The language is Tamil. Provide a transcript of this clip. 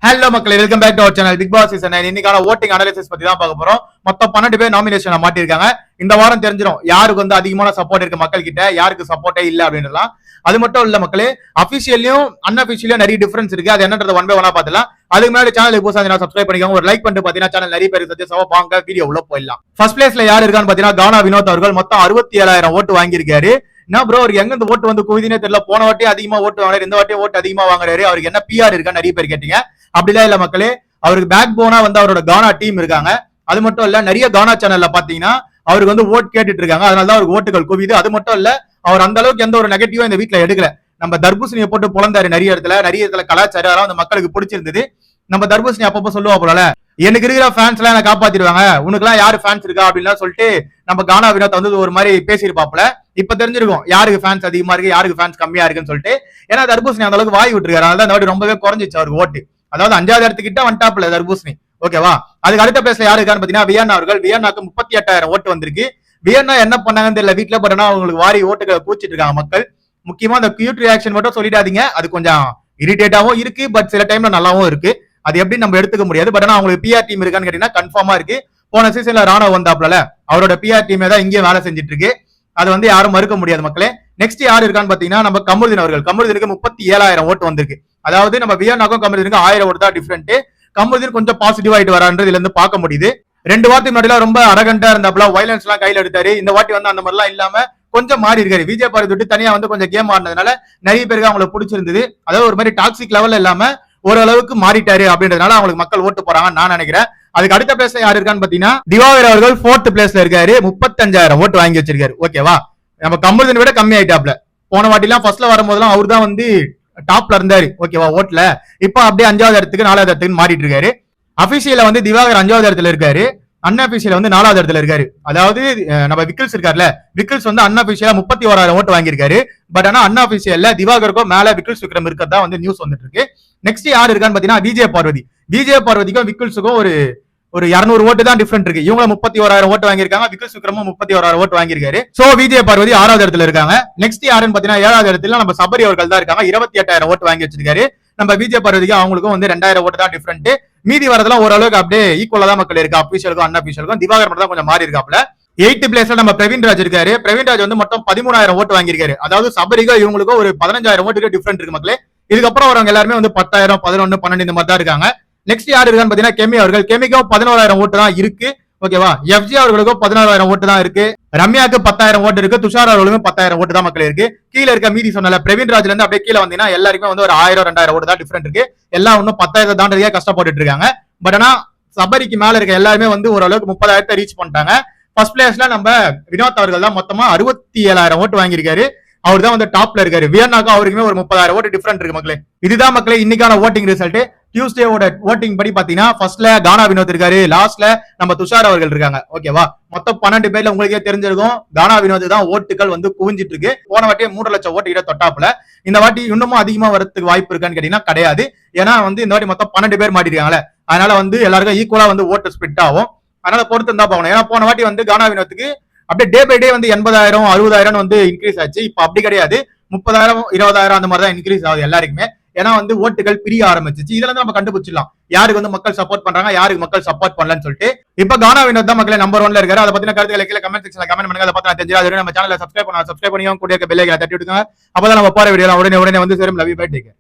ஹலோ மக்களே, welcome back to our channel Bigg Boss season 9. இன்னைக்கான ஓட்டிங் அனாலிசிஸ் பத்தி தான் பார்க்க போறோம். மொத்தம் 12 பேர் நாமினேஷன் மாட்டிருக்காங்க. இந்த வாரம் தெரிஞ்சிடும் யாருக்கு வந்து அதிகமான சப்போர்ட் இருக்கு மக்கள் கிட்ட, யாருக்கு சப்போர்ட்டே இல்ல அப்படின்றலாம். அது மட்டும் இல்ல மக்களே, அபிஷியலையும் அன்அபிஷியலையும் நிறைய டிஃபரன்ஸ் இருக்கு. அது என்னன்றத ஒன் பை ஒன்னா பாத்துலாம். அதுக்கு முன்னாடி சேனலுக்கு புதுசா சப்ஸ்கிரைப் பண்ணிக்கோங்க, ஒரு லைக் பண்ணிட்டு பாத்தீங்கன்னா சேனல் நிறைய பேருக்கு சஜஸ்ட் வாங்க வீடியோ உள்ள போயிடலாம். ஃபர்ஸ்ட் பிளேஸ்ல யார் இருக்கான்னு பாத்தீங்கன்னா கானா வினோத் அவர்கள் மொத்தம் 67,000 ஓட்டு வாங்கியிருக்காரு. என்ன ப்ரோ அவருக்கு எங்க இந்த ஓட்டு வந்து குவிதினே தெரியல. போன வாட்டி அதிகமா ஓட்டு வாங்குறாரு, இந்த வாட்டி ஓட்டு அதிகமா வாங்குறாரு. அவருக்கு என்ன பிஆர் இருக்கா நிறைய பேர் கேட்டீங்க. அப்படிலாம் இல்ல மக்களே, அவருக்கு பேக் போனா வந்து அவரோட கானா டீம் இருக்காங்க. அது மட்டும் இல்ல, நிறைய கானா சேனல்ல பாத்தீங்கன்னா அவருக்கு வந்து ஓட் கேட்டுட்டு இருக்காங்க. அதனாலதான் அவருக்கு ஓட்டுகள் குவிது. அது மட்டும் இல்ல, அவர் அந்த அளவுக்கு எந்த ஒரு நெகட்டிவா இந்த வீட்டுல எடுக்கல. நம்ம தர்பூசணியை போட்டு புலந்தாரு நிறைய இடத்துல கலாச்சாரம் அதெல்லாம் அந்த மக்களுக்கு பிடிச்சிருந்தது. நம்ம தர்பூசணி அப்பப்போ சொல்லுவா போல, எனக்கு இருக்கிற ஃபேன்ஸ் எல்லாம் எனக்கு காப்பாத்திடுவாங்க, உனக்கு எல்லாம் யாரு ஃபேன்ஸ் இருக்கா அப்படின்னு சொல்லிட்டு நம்ம கானா வினோத் வந்து ஒரு மாதிரி பேசியிருப்பாப்ல. இப்ப தெரிஞ்சிருக்கும் யாருக்கு ஃபேன்ஸ் அதிகமா இருக்கு, யாருக்கு ஃபேன்ஸ் கம்மியா இருக்குன்னு சொல்லிட்டு. ஏன்னா தர்பூசணி அந்த அளவுக்கு வாய் விட்டுருக்காரு, அதனால இந்த வாட்டி ரொம்பவே குறைஞ்சிச்சு அவருக்கு ஓட்டு. அதாவது 5வது இடத்துக்கிட்ட வந்துட்டாப்ல தர்பூசணி. ஓகேவா? அதுக்கு அடுத்த பிளேஸ்ல யாரு இருக்கான்னு பாத்தீங்கன்னா வியன்னா அவர்கள். வியன்னாக்கு 38,000 ஓட்டு வந்திருக்கு. வியன்னா என்ன பண்ணாங்கன்னு தெரியல வீட்டுல, பட் அவங்களுக்கு வாரி ஓட்டுகளை கூச்சிட்டு இருக்காங்க மக்கள். முக்கியமா அந்த கியூட் ரியாக்ஷன் மட்டும் சொல்லிடாதீங்க, அது கொஞ்சம் இரிட்டேட்டாவும் இருக்கு, பட் சில டைம்ல நல்லாவும் இருக்கு. அது எப்படி நம்ம எடுத்துக்க முடியாது. பட் ஆனா அவங்களுக்கு பிஆர் டீம் இருக்கான்னு கேட்டீங்கன்னா கன்ஃபார்மா இருக்கு. போன சீசன்ல ராணவ் வந்தாப்ல, அவரோட பிஆர் டீமே தான் இங்கே வேலை செஞ்சுட்டு இருக்கு. அது வந்து யாரும் மறுக்க முடியாது மக்களே. நெக்ஸ்ட் யாரு இருக்கான்னு பாத்தீங்கன்னா நம்ம கமருதீன் அவர்கள். கமருதீனுக்கு 37,000 ஓட்டு வந்திருக்கு. அதாவது நம்ம வியன்னாக்கும் கமருதீனுக்கு 1000 ஓட்டு தான் டிஃபரெண்ட். கமருதீன் கொஞ்சம் பாசிட்டிவ் ஆயிட்டு வரான்றது இதுல இருந்து பார்க்க முடியுது. 2 வாரத்துக்கு முன்னாடி ரொம்ப அரகண்டா இருந்தாப்ல, வயலன்ஸ் எல்லாம் கையில எடுத்தாரு. இந்த வாட்டி வந்து அந்த மாதிரி எல்லாம் இல்லாம கொஞ்சம் மாறி இருக்காரு. விஜய் பார்வதி விட்டு தனியா வந்து கொஞ்சம் கேம் ஆடினதுனால நிறைய பேருக்கு அவங்களுக்கு பிடிச்சிருந்தது. அதாவது ஒரு மாதிரி டாக்ஸிக் லெவல்ல இல்லாம ஓரளவுக்கு மாறிட்டாரு அப்படின்றதுனால அவங்களுக்கு மக்கள் ஓட்டு போறாங்கன்னு நான் நினைக்கிறேன். அதுக்கு அடுத்த பிளேஸ்ல யாரு இருக்கான்னு பாத்தீங்கன்னா திவாகர் அவர்கள் 4th பிளேஸ்ல இருக்காரு. 35,000 ஓட்டு வாங்கி வச்சிருக்காரு. ஓகேவா? நம்ம கமருதீனை விட கம்மி ஆயிட்டாப்ல. போன வாட்டி எல்லாம் ஃபர்ஸ்ட்ல வரும்போதெல்லாம் அவர் தான் வந்து டாப்ல இருந்தாரு. ஓகேவா? ஓட்டுல இப்ப அப்படியே 5வது இடத்துக்கு 4வது இடத்துக்கு மாறிட்டு இருக்காரு. அபிஷியல வந்து திவாகர் 5வது இடத்துல இருக்காரு, அன்அபிஷியல வந்து 4வது இடத்துல இருக்காரு. அதாவது நம்ம விக்கில்ஸ் இருக்காருல்ல, விக்கில்ஸ் வந்து அன்அபிஷியலா 31,000 ஓட்டு வாங்கியிருக்காரு. பட் ஆனா அன்அபிஷியல்ல திவாகருக்கும் மேல விக்கில்ஸ் விக்ரம் இருக்கிறதா வந்து நியூஸ் வந்துட்டு இருக்கு. நெக்ஸ்ட் யாரு இருக்கான்னு பாத்தீங்கன்னா விஜய் பார்வதி. விஜய் பார்வதிக்கும் விக்கில்ஸுக்கும் ஒரு 200 ஓட்டு தான் டிஃபரெண்ட் இருக்கு. இவங்க 31,000 ஓட்டு வாங்கியிருக்காங்க, விக்கில்ஸ் விக்ரமும் 31,000 ஓட்டு வாங்கியிருக்காரு. சோ விஜய் பார்வதி 6வது இடத்துல இருக்காங்க. நெக்ஸ்ட் யாருன்னு பாத்தீங்கன்னா 7வது இடத்துல நம்ம சபரி அவர்கள் தான் இருக்காங்க. 28,000 ஓட்டு வாங்கி வச்சிருக்காரு. நம்ம விஜய் பார்வதிக்கு அவங்களுக்கும் வந்து 2,000 ஓட்டு தான் டிஃபரெண்ட். மீதி வரதெல்லாம் ஓரளவுக்கு அப்படியே ஈக்குவலா தான் மக்கள் இருக்கு. அபிஷியலுக்கும் அன்அபிஷியலுக்கும் திவாகர் மட்டும் தான் கொஞ்சம் மாறி இருக்காப்ல. 8th பிளேஸ்ல நம்ம பிரவீன்ராஜ் இருக்காரு. பிரவீன்ராஜ் வந்து மொத்தம் 13,000 ஓட்டு வாங்கியிருக்காரு. அதாவது சபரிக்கும் இவங்களுக்கும் ஒரு 15,000 ஓட்டுக்கு டிஃபரெண்ட் இருக்கு மக்களே. இதுக்கப்புறம் வரவங்க எல்லாருமே வந்து 10,000, 11, 12 இந்த மாதிரி தான் இருக்காங்க. நெக்ஸ்ட் யாரு இருக்கான்னு பாத்தீங்கன்னா கெமி அவர்கள். கெமிக்கும் 11,000 ஓட்டு தான் இருக்கு. ஓகேவா? எஃப்ஜி அவர்களுக்கும் 14,000 ஓட்டு தான் இருக்கு. ரம்யாக்கு 10,000 ஓட்டு இருக்கு. துஷார் அவர்களுக்கும் 10,000 ஓட்டு தான் மக்கள் இருக்கு. கீழே இருக்க மீதி சொன்னல பிரவீன்ராஜ்ல இருந்து அப்படியே கீழே வந்தீங்கன்னா எல்லாருக்குமே வந்து ஒரு 1,000, 2,000 ஓட்டு தான் டிஃபரெண்ட் இருக்கு. எல்லாம் இன்னும் 10,000 தாண்டதுக்கே கஷ்டப்பட்டு இருக்காங்க. பட் ஆனா சபரிக்கு மேல இருக்க எல்லாருமே வந்து ஓரளவுக்கு 30,000 ரீச் பண்ணிட்டாங்க. ஃபர்ஸ்ட் பிளேஸ்ல நம்ம வினோத் அவர்கள் தான் மொத்தமா 67,000 ஓட்டு வாங்கியிருக்காரு. அவர் தான் வந்து டாப்ல இருக்காரு. வியன்னாக்கும் அவருக்குமே ஒரு 30,000 ஓட்டு டிஃபரெண்ட் இருக்கு மக்களே. இதுதான் மக்களே இன்னைக்கான ஓட்டிங் ரிசல்ட். டியூஸ்டேவோட ஓட்டிங் படி பாத்தீங்கன்னா ஃபர்ஸ்ட்ல கானா வினோத் இருக்காரு, லாஸ்ட்ல நம்ம துஷார் அவர்கள் இருக்காங்க. ஓகேவா? மொத்தம் 12 பேர்ல உங்களுக்கே தெரிஞ்சிருக்கும் கானா வினோத் தான் ஓட்டுகள் வந்து குவிஞ்சிட்டு இருக்கு. போன வாட்டியே 3 லட்சம் ஓட்டு கிட்ட தொட்டாப்ல. இந்த வாட்டி இன்னமும் அதிகமா வரதுக்கு வாய்ப்பு இருக்கான்னு கேட்டீங்கன்னா கிடையாது. ஏன்னா வந்து இந்த வாட்டி மொத்தம் 12 பேர் மாட்டிருக்காங்களே, அதனால வந்து எல்லாருக்கும் ஈக்குவலா வந்து ஓட்டு ஸ்பிட் ஆகும். அதனால பொறுத்து இருந்தா போகணும். ஏன்னா போன வாட்டி வந்து கானா வினோத்துக்கு அப்படியே டே பை டே வந்து 80,000, 60,000 வந்து இன்க்ரீஸ் ஆச்சு. இப்ப அப்படி கிடையாது, 30,000, 20,000 அந்த மாதிரி தான் இன்க்ரீஸ் ஆகுது எல்லாருக்குமே. ஏன்னா வந்து ஓட்டுகள் பிரிய ஆரம்பிச்சிச்சு. இதுல இருந்து நம்ம கண்டுபிடிச்சிடலாம் யாருக்கு வந்து மக்கள் சப்போர்ட் பண்றாங்க, யாருக்கு மக்கள் சப்போர்ட் பண்ணலன்னு சொல்லிட்டு. இப்ப கானா வினோத் தான் மக்களே நம்பர் 1ல இருக்காரு. அதை பத்தின கருத்துக்களை கீழே கமெண்ட் செக்ஷன்ல கமெண்ட் பண்ணுங்க. அதை பத்தி நான் தெரிஞ்சு நம்ம சேனலை சப்ஸ்கிரைப் பண்ணி கூட பெல் ஐகானை தட்டி விடுங்க. அப்பதான் நம்ம போற வீடியோ உடனே வந்து சேரும். Love you bye, take care.